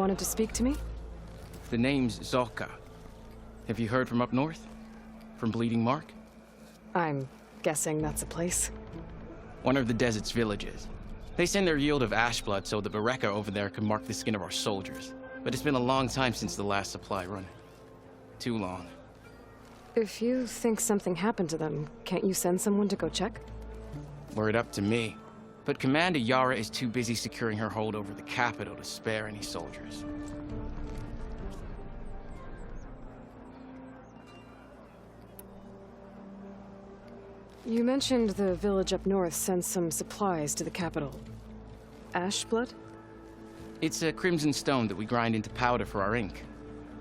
wanted to speak to me? The name's Zolka. Have you heard from up north? From Bleeding Mark? I'm guessing that's a place. One of the desert's villages. They send their yield of ash blood so the Bereka over there can mark the skin of our soldiers. But it's been a long time since the last supply run. Too long. If you think something happened to them, can't you send someone to go check? Were it up to me. But Commander Yara is too busy securing her hold over the capital to spare any soldiers. You mentioned the village up north sent some supplies to the capital. Ash blood? It's a crimson stone that we grind into powder for our ink.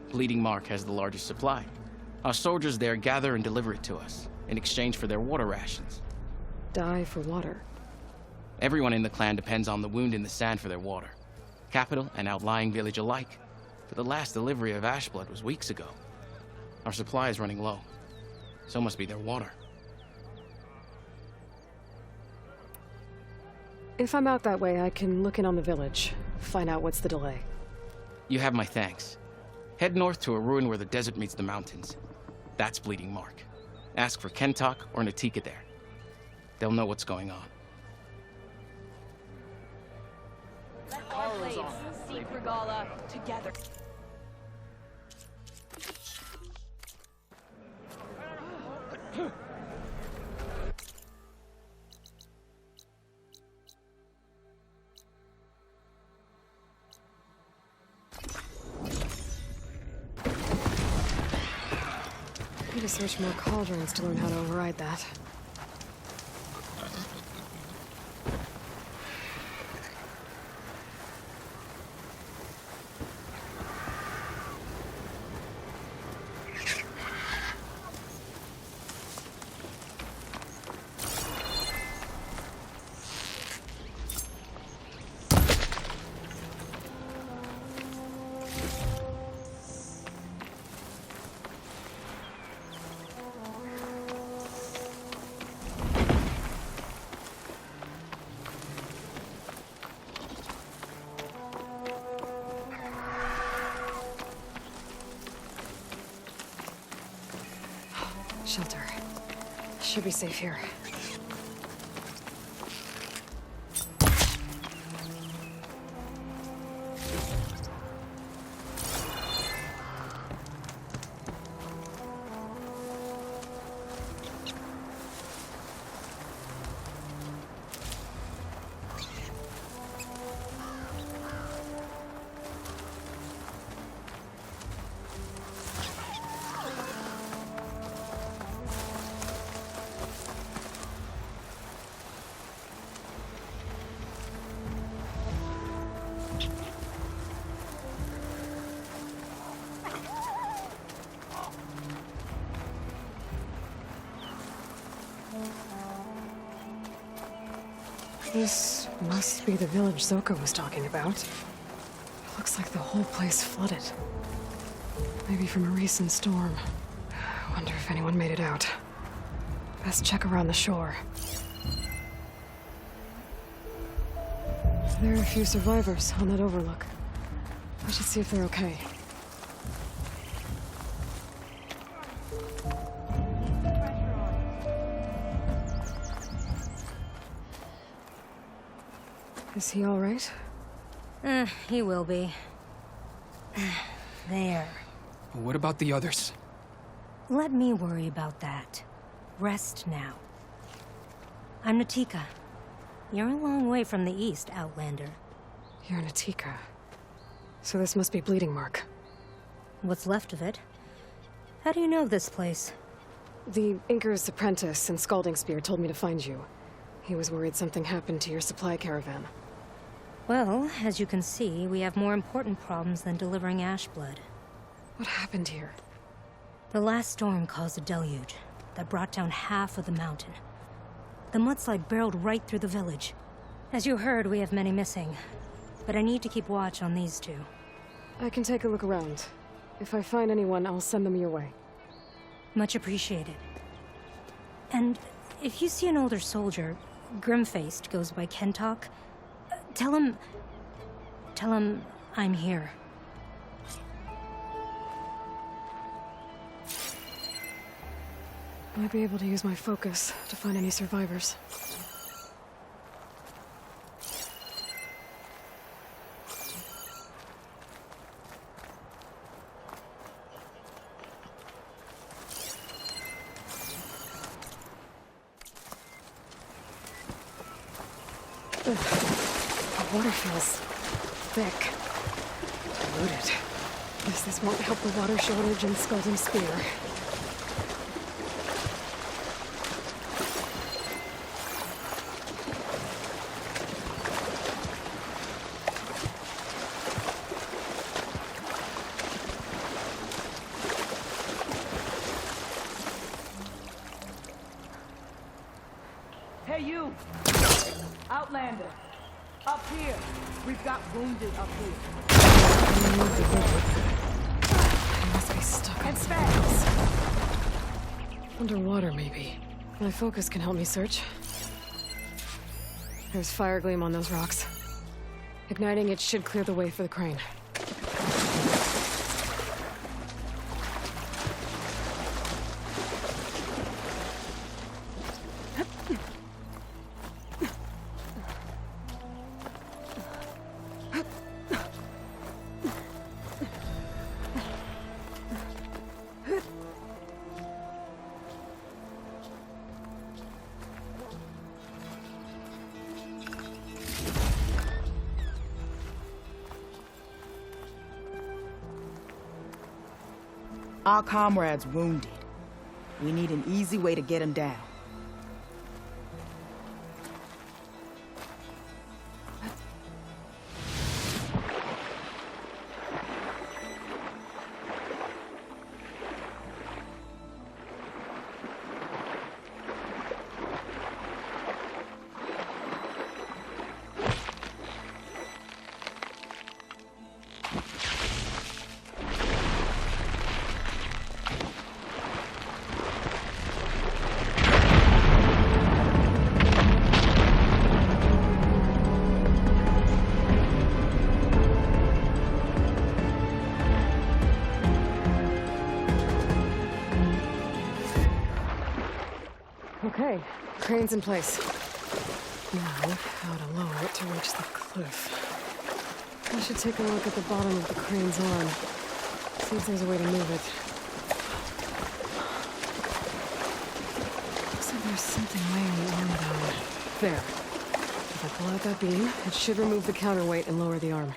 Bleeding Mark has the largest supply. Our soldiers there gather and deliver it to us, in exchange for their water rations. Die for water. Everyone in the clan depends on the wound in the sand for their water. Capital and outlying village alike. But the last delivery of ash blood was weeks ago. Our supply is running low. So must be their water. If I'm out that way, I can look in on the village, find out what's the delay. You have my thanks. Head north to a ruin where the desert meets the mountains. That's Bleeding Mark. Ask for Kentok or Natika there. They'll know what's going on. Let our blades seek Regala together. Need to search more cauldrons to learn how to override that. Shelter. Should be safe here. This must be the village Zolka was talking about. Looks like the whole place flooded. Maybe from a recent storm. Wonder if anyone made it out. Best check around the shore. There are a few survivors on that overlook. I should see if they're okay. Is he all right? He will be. There. What about the others? Let me worry about that. Rest now. I'm Natika. You're a long way from the east, Outlander. You're Natika. So this must be Bleeding Mark. What's left of it? How do you know of this place? The Inker's apprentice and Scalding Spear told me to find you. He was worried something happened to your supply caravan. Well, as you can see, we have more important problems than delivering ash blood. What happened here? The last storm caused a deluge that brought down half of the mountain. The mudslide barreled right through the village. As you heard, we have many missing. But I need to keep watch on these two. I can take a look around. If I find anyone, I'll send them your way. Much appreciated. And if you see an older soldier, grim-faced, goes by Kentok, tell him I'm here. Might be able to use my focus to find any survivors. Ugh. The water feels thick. Diluted. Guess this won't help the water shortage in Skuld's Spear. Hey, you! Outlander! Up here! We've got wounded up here. I must be stuck on something else. Underwater, maybe. My focus can help me search. There's fire gleam on those rocks. Igniting it should clear the way for the crane. Our comrade's wounded. We need an easy way to get him down. Okay, crane's in place. Now, how to lower it to reach the cliff. I should take a look at the bottom of the crane's arm. See if there's a way to move it. Looks like there's something weighing the arm down. There. If I pull out that beam, it should remove the counterweight and lower the arm.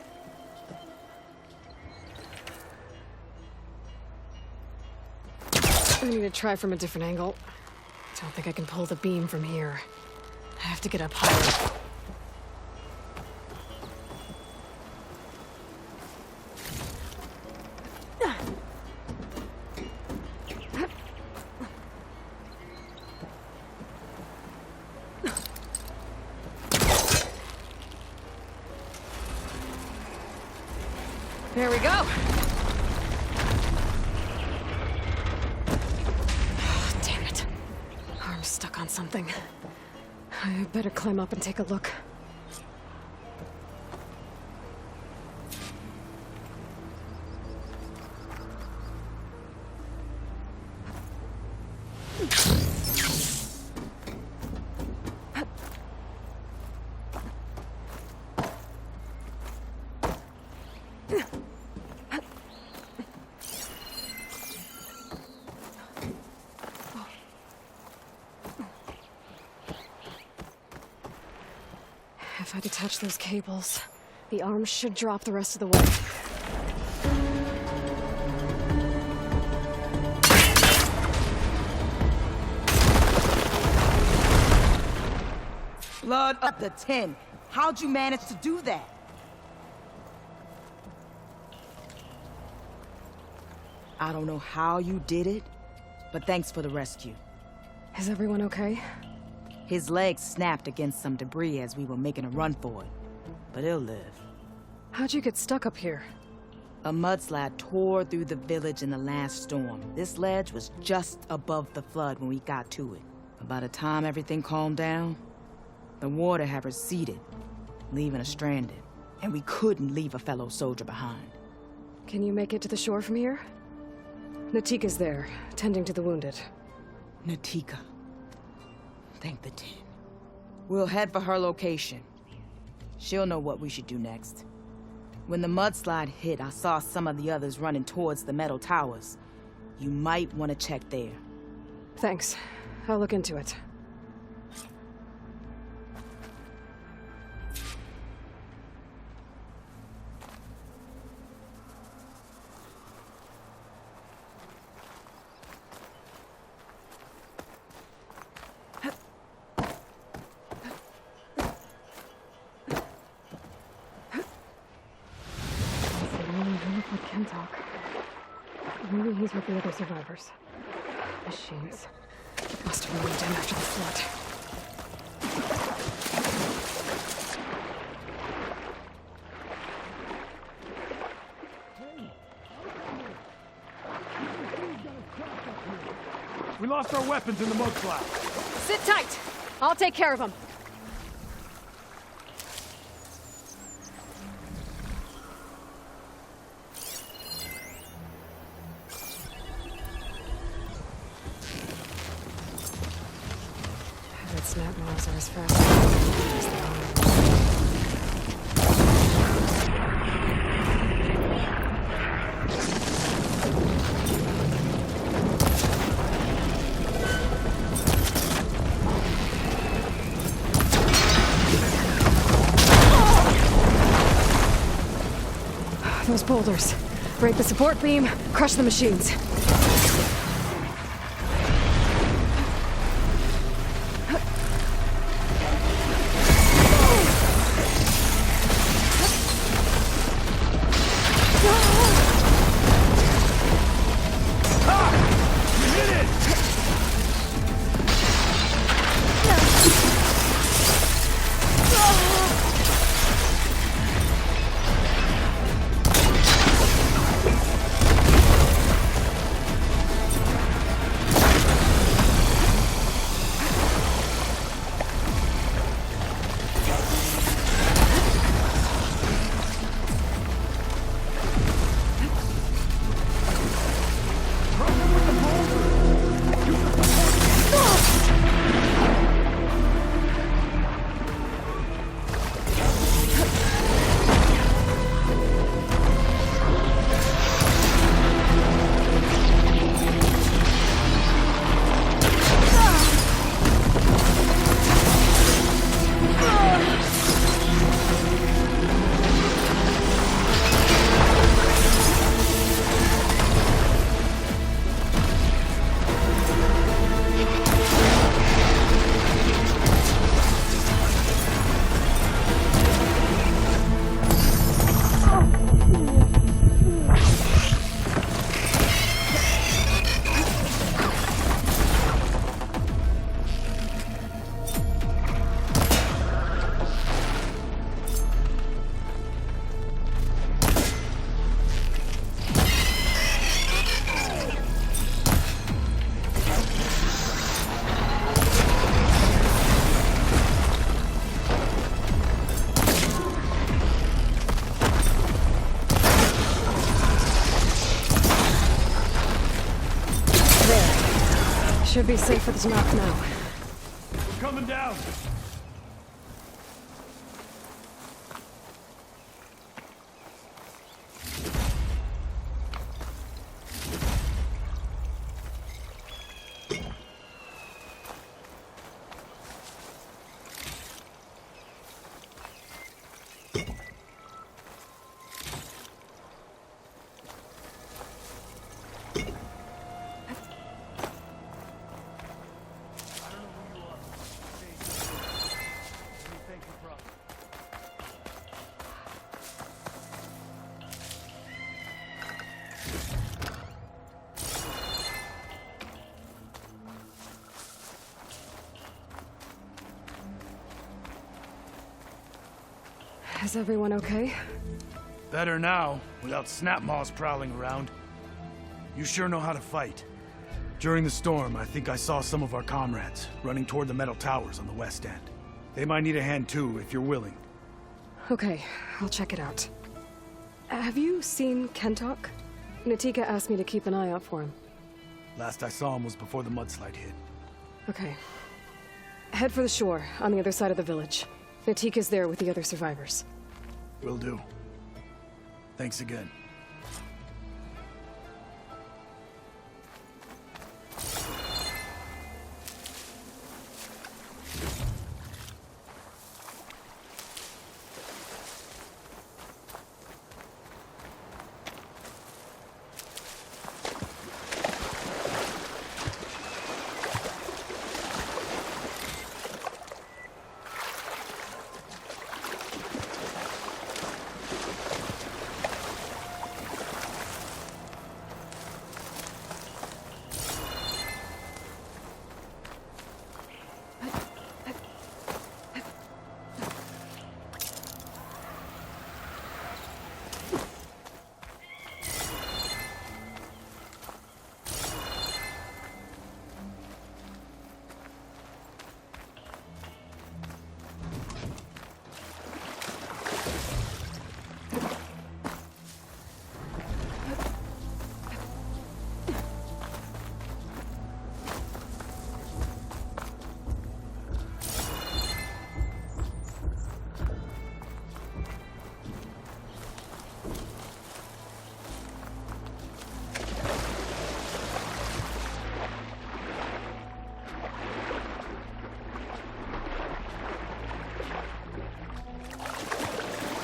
I need to try from a different angle. Don't think I can pull the beam from here. I have to get up higher. There we go. Stuck on something. I better climb up and take a look. If I detach those cables, the arm should drop the rest of the way. Blood up to 10. How'd you manage to do that? I don't know how you did it, but thanks for the rescue. Is everyone okay? His legs snapped against some debris as we were making a run for it, but he'll live. How'd you get stuck up here? A mudslide tore through the village in the last storm. This ledge was just above the flood when we got to it. But by the time everything calmed down, the water had receded, leaving us stranded. And we couldn't leave a fellow soldier behind. Can you make it to the shore from here? Natika's there, tending to the wounded. Natika. Thank the tin. We'll head for her location. She'll know what we should do next. When the mudslide hit, I saw some of the others running towards the metal towers. You might want to check there. Thanks. I'll look into it. Maybe he's with the other survivors. Machines. Must have moved in after the flood. We lost our weapons in the mudslide. Sit tight! I'll take care of them. Snap miles are as fast as they are. Those boulders. Break the support beam, crush the machines. Should be safe with his mouth now. We're coming down. Is everyone okay? Better now, without snapmaws prowling around. You sure know how to fight. During the storm, I think I saw some of our comrades running toward the metal towers on the west end. They might need a hand too, if you're willing. Okay, I'll check it out. Have you seen Kentok? Natika asked me to keep an eye out for him. Last I saw him was before the mudslide hit. Okay. Head for the shore, on the other side of the village. Natika's there with the other survivors. Will do. Thanks again.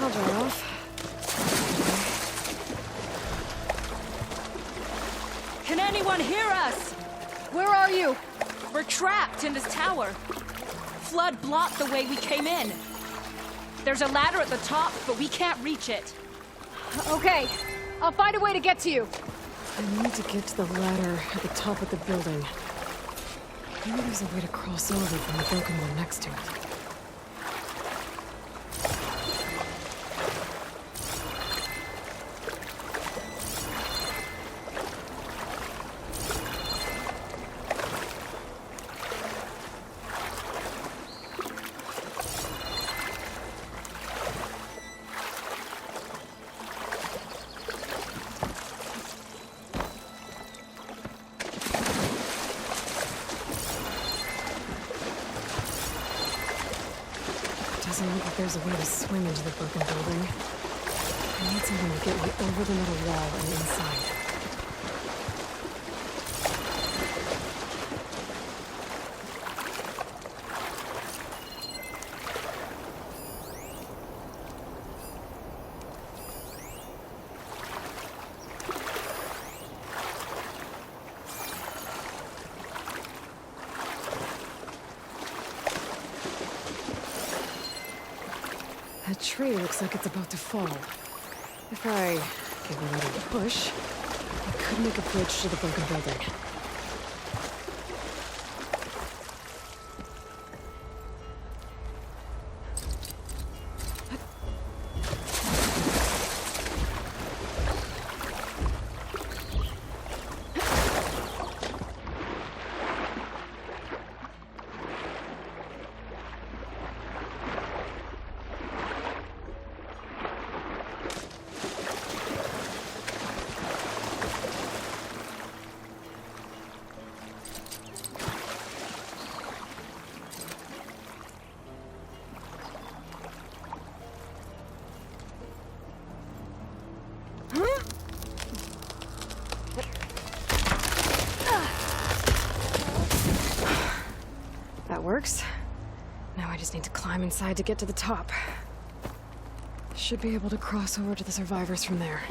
I'll dry off. Can anyone hear us? Where are you? We're trapped in this tower. Flood blocked the way we came in. There's a ladder at the top, but we can't reach it. Okay, I'll find a way to get to you. I need to get to the ladder at the top of the building. Maybe there's a way to cross over from the broken one next to it. Doesn't look like there's a way to swim into the broken building. I need something to get me over the metal wall and inside. That tree looks like it's about to fall. If I give a little push, I could make a bridge to the broken building. That works. Now I just need to climb inside to get to the top. Should be able to cross over to the survivors from there.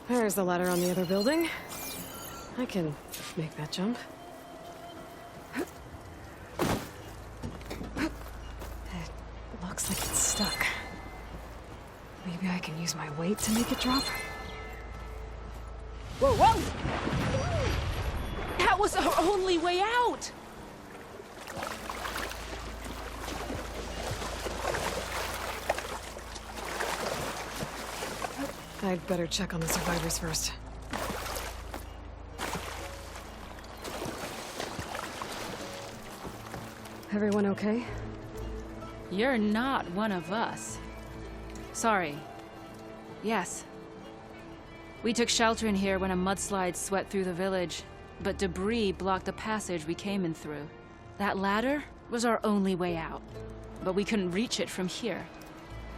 There's the ladder on the other building. I can make that jump. It looks like it's stuck. Maybe I can use my weight to make it drop? Whoa, whoa! That was our only way out! I'd better check on the survivors first. Everyone okay? You're not one of us. Sorry. Yes. We took shelter in here when a mudslide swept through the village, but debris blocked the passage we came in through. That ladder was our only way out, but we couldn't reach it from here.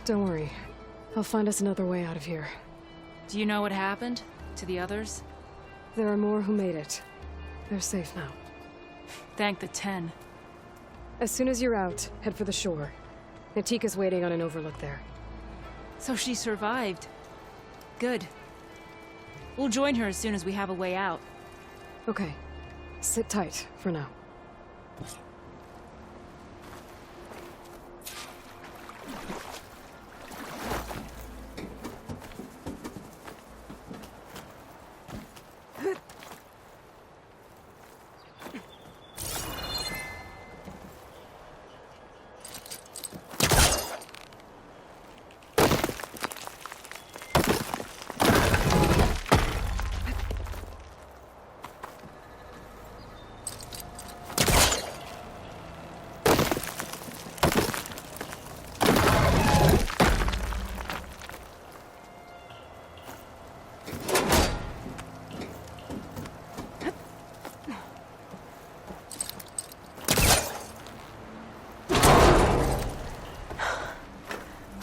Don't worry. I'll find us another way out of here. Do you know what happened to the others? There are more who made it. They're safe now. Thank the 10. As soon as you're out, head for the shore. Natika's waiting on an overlook there. So she survived. Good. We'll join her as soon as we have a way out. Okay. Sit tight for now.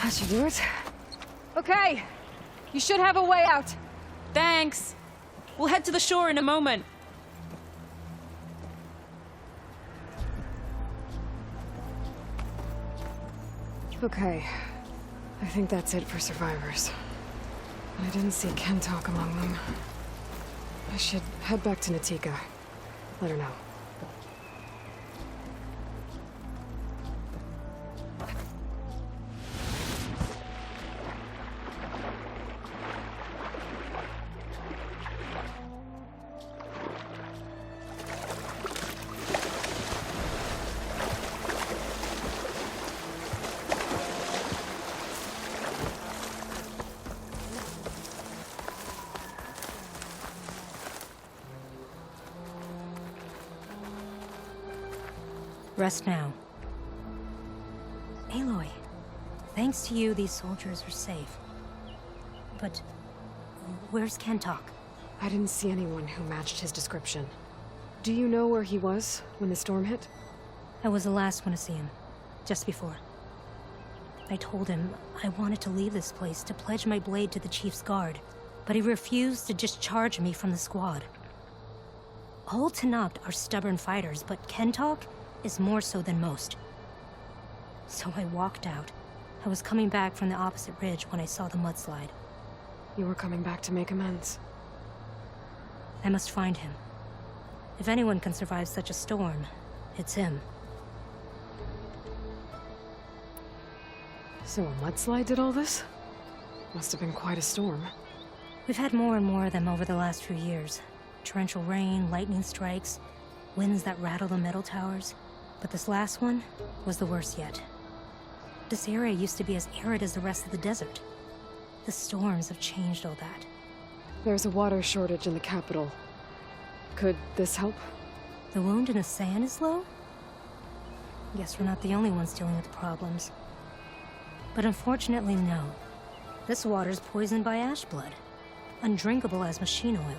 How'd you do it? Okay. You should have a way out. Thanks. We'll head to the shore in a moment. Okay. I think that's it for survivors. I didn't see Kentalk among them. I should head back to Natika. Let her know. Rest now. Aloy, thanks to you, these soldiers are safe. But where's Kentalk? I didn't see anyone who matched his description. Do you know where he was when the storm hit? I was the last one to see him, just before. I told him I wanted to leave this place to pledge my blade to the Chief's guard, but he refused to discharge me from the squad. All Tenakth are stubborn fighters, but Kentalk is more so than most. So I walked out. I was coming back from the opposite ridge when I saw the mudslide. You were coming back to make amends. I must find him. If anyone can survive such a storm, it's him. So a mudslide did all this? Must have been quite a storm. We've had more and more of them over the last few years. Torrential rain, lightning strikes, winds that rattle the metal towers. But this last one was the worst yet. This area used to be as arid as the rest of the desert. The storms have changed all that. There's a water shortage in the capital. Could this help? The wound in the sand is low? Guess we're not the only ones dealing with the problems. But unfortunately, no. This water's poisoned by ash blood. Undrinkable as machine oil.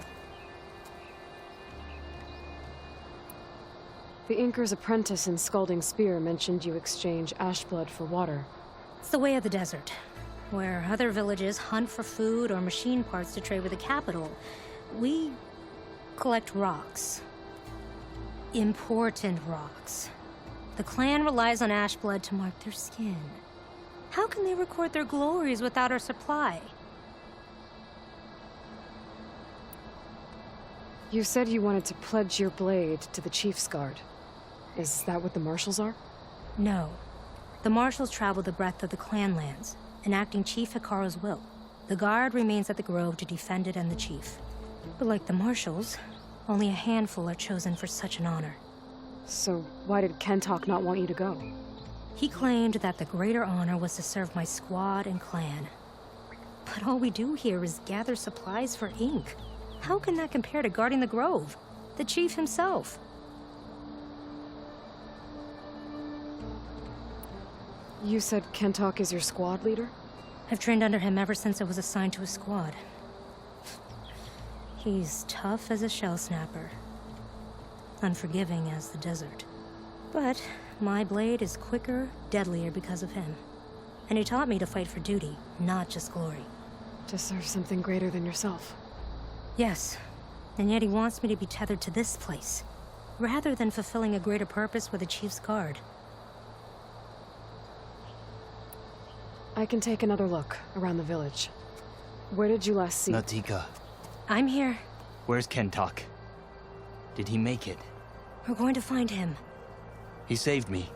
The Inker's apprentice in Scalding Spear mentioned you exchange ash blood for water. It's the way of the desert, where other villages hunt for food or machine parts to trade with the capital. We collect rocks. Important rocks. The clan relies on ash blood to mark their skin. How can they record their glories without our supply? You said you wanted to pledge your blade to the Chief's Guard. Is that what the Marshals are? No. The Marshals travel the breadth of the clan lands, enacting Chief Hikaru's will. The Guard remains at the Grove to defend it and the Chief. But like the Marshals, only a handful are chosen for such an honor. So why did Kentok not want you to go? He claimed that the greater honor was to serve my squad and clan. But all we do here is gather supplies for ink. How can that compare to guarding the Grove? The Chief himself. You said Kentok is your squad leader? I've trained under him ever since I was assigned to a squad. He's tough as a shell snapper. Unforgiving as the desert. But my blade is quicker, deadlier because of him. And he taught me to fight for duty, not just glory. To serve something greater than yourself. Yes, and yet he wants me to be tethered to this place, rather than fulfilling a greater purpose with the Chief's Guard. I can take another look around the village. Where did you last see? Natika, I'm here. where's Kentok? Did he make it? We're going to find him. He saved me.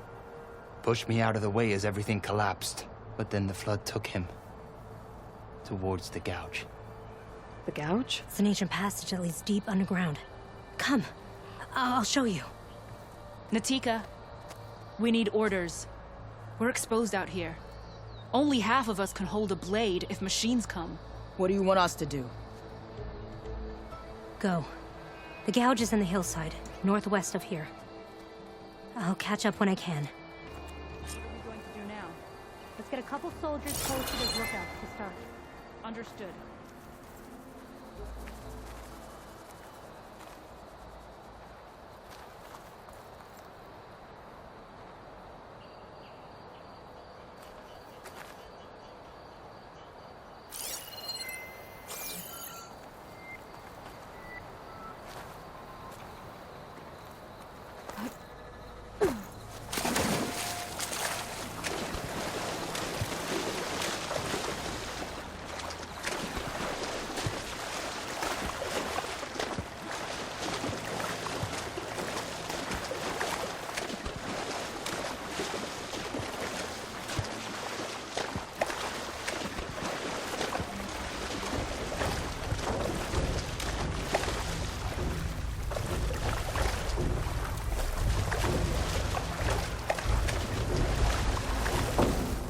Pushed me out of the way as everything collapsed. But then the flood took him. Towards the gouge. The Gouge? It's an ancient passage that leads deep underground. Come, I'll show you. Natika, we need orders. We're exposed out here. Only half of us can hold a blade if machines come. What do you want us to do? Go. The gouge is in the hillside, northwest of here. I'll catch up when I can. What are we going to do now? Let's get a couple soldiers posted as lookouts to start. Understood.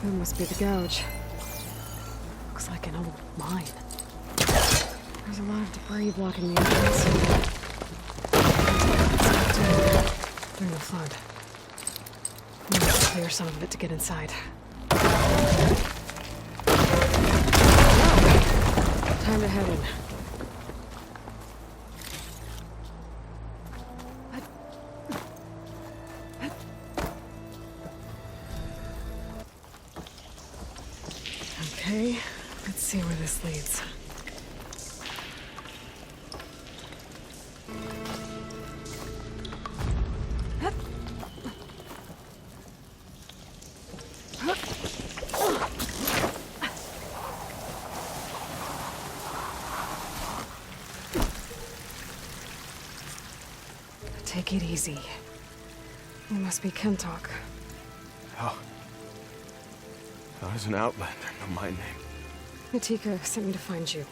That must be the Gouge. Looks like an old mine. There's a lot of debris blocking the entrance. During the flood. We need to clear some of it to get inside. Time to head in. Okay, let's see where this leads. Take it easy. You must be Kentok. Oh. That was an outlander, no my name. Natika sent me to find you.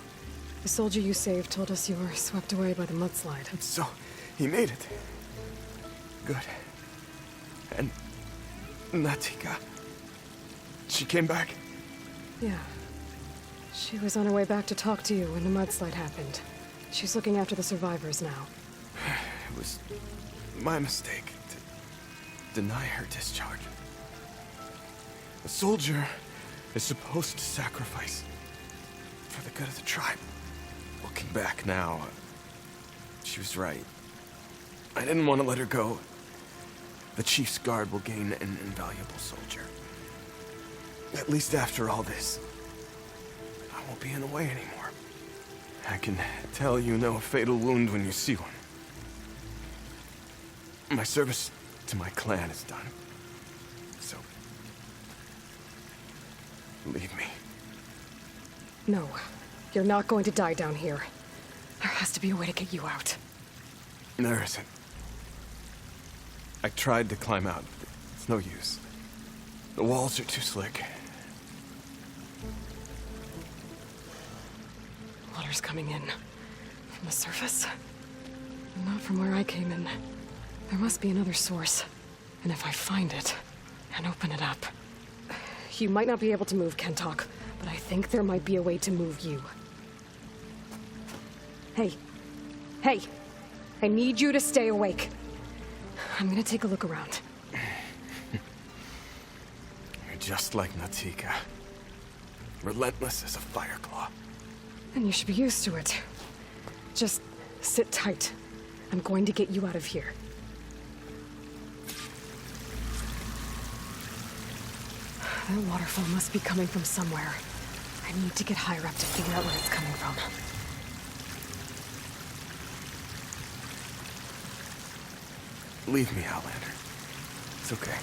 The soldier you saved told us you were swept away by the mudslide. So, he made it. Good. And Natika, she came back? Yeah. She was on her way back to talk to you when the mudslide happened. She's looking after the survivors now. It was my mistake to deny her discharge. A soldier is supposed to sacrifice for the good of the tribe. Looking back now, she was right. I didn't want to let her go. The Chief's Guard will gain an invaluable soldier. At least after all this, I won't be in the way anymore. I can tell you know a fatal wound when you see one. My service to my clan is done. So, leave me. No, you're not going to die down here. There has to be a way to get you out. There isn't. I tried to climb out, but it's no use. The walls are too slick. Water's coming in. From the surface. Not from where I came in. There must be another source. And if I find it, and open it up... You might not be able to move, Kentok, but I think there might be a way to move you. Hey. Hey! I need you to stay awake. I'm gonna take a look around. You're just like Natika. Relentless as a fireclaw. And you should be used to it. Just sit tight. I'm going to get you out of here. That waterfall must be coming from somewhere. I need to get higher up to figure out where it's coming from. Leave me, Outlander. It's okay.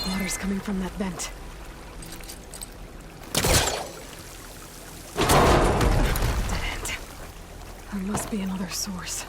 Water's coming from that vent. Dead end. There must be another source.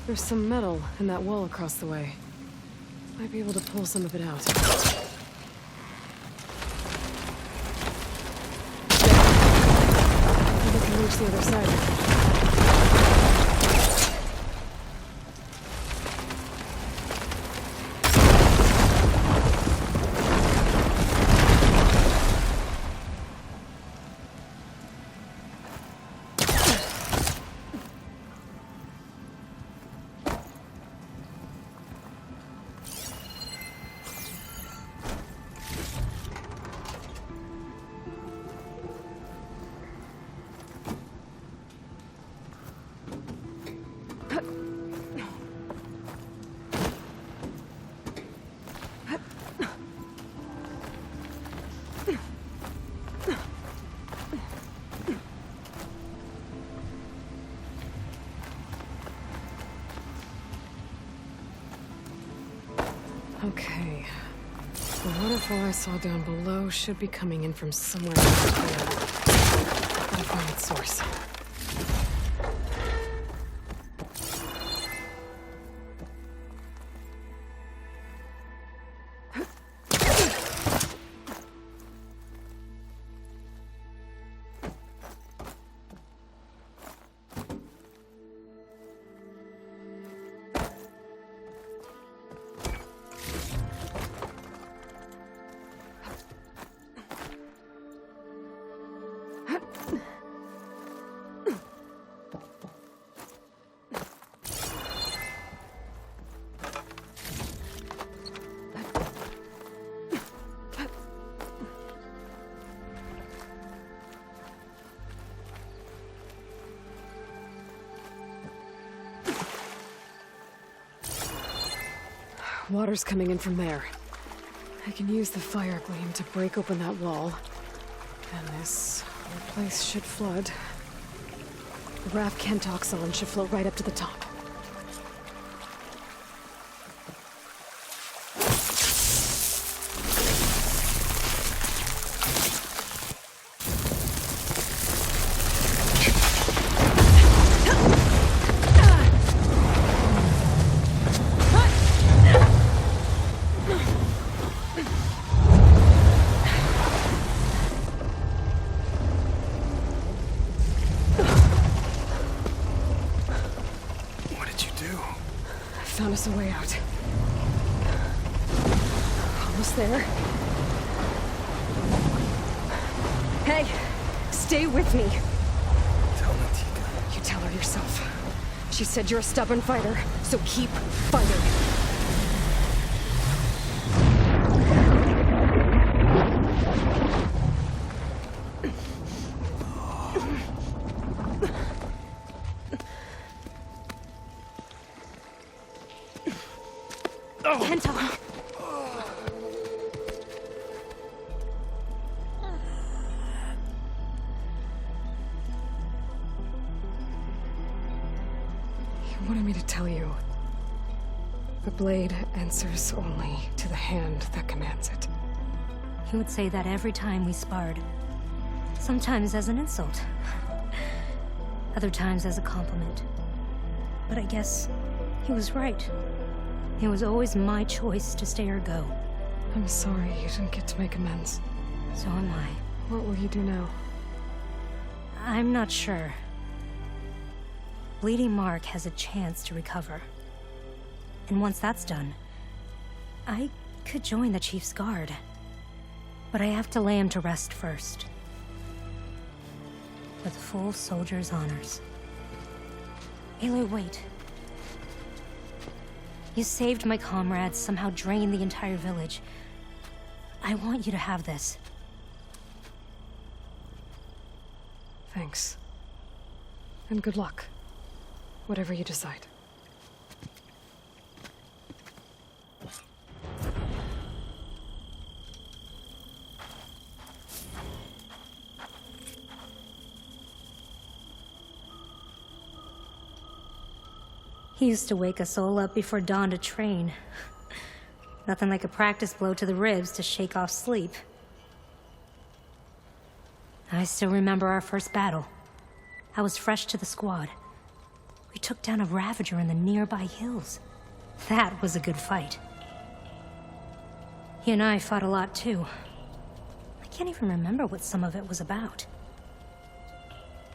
There's some metal in that wall across the way. Might be able to pull some of it out. I think I can reach the other side. Okay. The waterfall I saw down below should be coming in from somewhere up there. Gotta find its source. Water's coming in from there. I can use the fire gleam to break open that wall. And this whole place should flood. The raft Kentoxylin should float right up to the top. Found us a way out. Almost there. Hey, stay with me. Tell Natika. You tell her yourself. She said you're a stubborn fighter, so keep fighting. Kento! You wanted me to tell you. The blade answers only to the hand that commands it. He would say that every time we sparred. Sometimes as an insult. Other times as a compliment. But I guess he was right. It was always my choice to stay or go. I'm sorry you didn't get to make amends. So am I. What will you do now? I'm not sure. Bleeding Mark has a chance to recover. And once that's done, I could join the Chief's Guard. But I have to lay him to rest first. With full soldier's honors. Aloy, wait. You saved my comrades, somehow drained the entire village. I want you to have this. Thanks. And good luck. Whatever you decide. He used to wake us all up before dawn to train. Nothing like a practice blow to the ribs to shake off sleep. I still remember our first battle. I was fresh to the squad. We took down a Ravager in the nearby hills. That was a good fight. He and I fought a lot too. I can't even remember what some of it was about.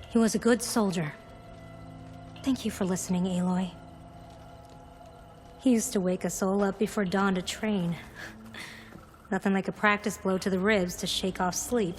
He was a good soldier. Thank you for listening, Aloy. He used to wake us all up before dawn to train. Nothing like a practice blow to the ribs to shake off sleep.